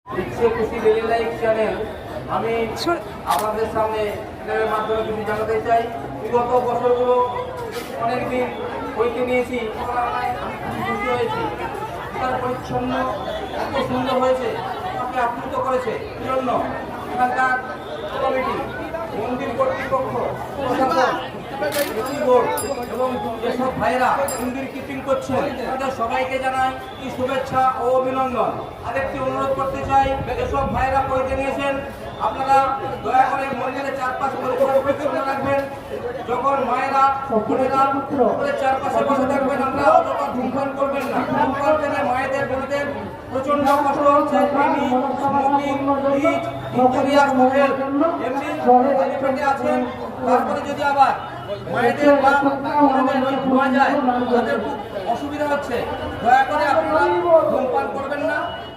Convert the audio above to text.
ইচ্ছে খুশি daily life channel আমি আপনাদের সামনে চ্যানেলের মাধ্যমে কিছু জানাতে চাই। বিগত বছরগুলো অনেকদিন বইতে নিয়েছি, আমি খুশি হয়েছি। এখানে পরিচ্ছন্ন এত সুন্দর হয়েছে, আমাকে আপ্লুত করেছে। এই জন্য এখানকার কমিটি, মন্দির কর্তৃপক্ষ, প্রশাসন, বোর্ড এবং যেসব ভাইরা মন্দির কিপিং করছেন তাদের সবাইকে জানাই এই শুভেচ্ছা ও অভিনন্দন। আরেকটি অনুরোধ করতে চাই, যেসব ভাইরা পরিচয় নিয়েছেন আপনারা দয়া করে মন্দিরের চারপাশ পরিচ্ছন্ন রাখবেন। যখন মায়েরা চারপাশে বসে থাকবেন আমরা অযথা ধূমপান করবেন না। ধূমপান থেকে মায়েদের বোনদের প্রচন্ড কষ্ট হচ্ছে। আছেন, তারপরে যদি আবার মায়েদের বা ধোয়া যায় তাদের খুব অসুবিধা হচ্ছে। দয়া করে আপনারা ধূমপান করবেন না।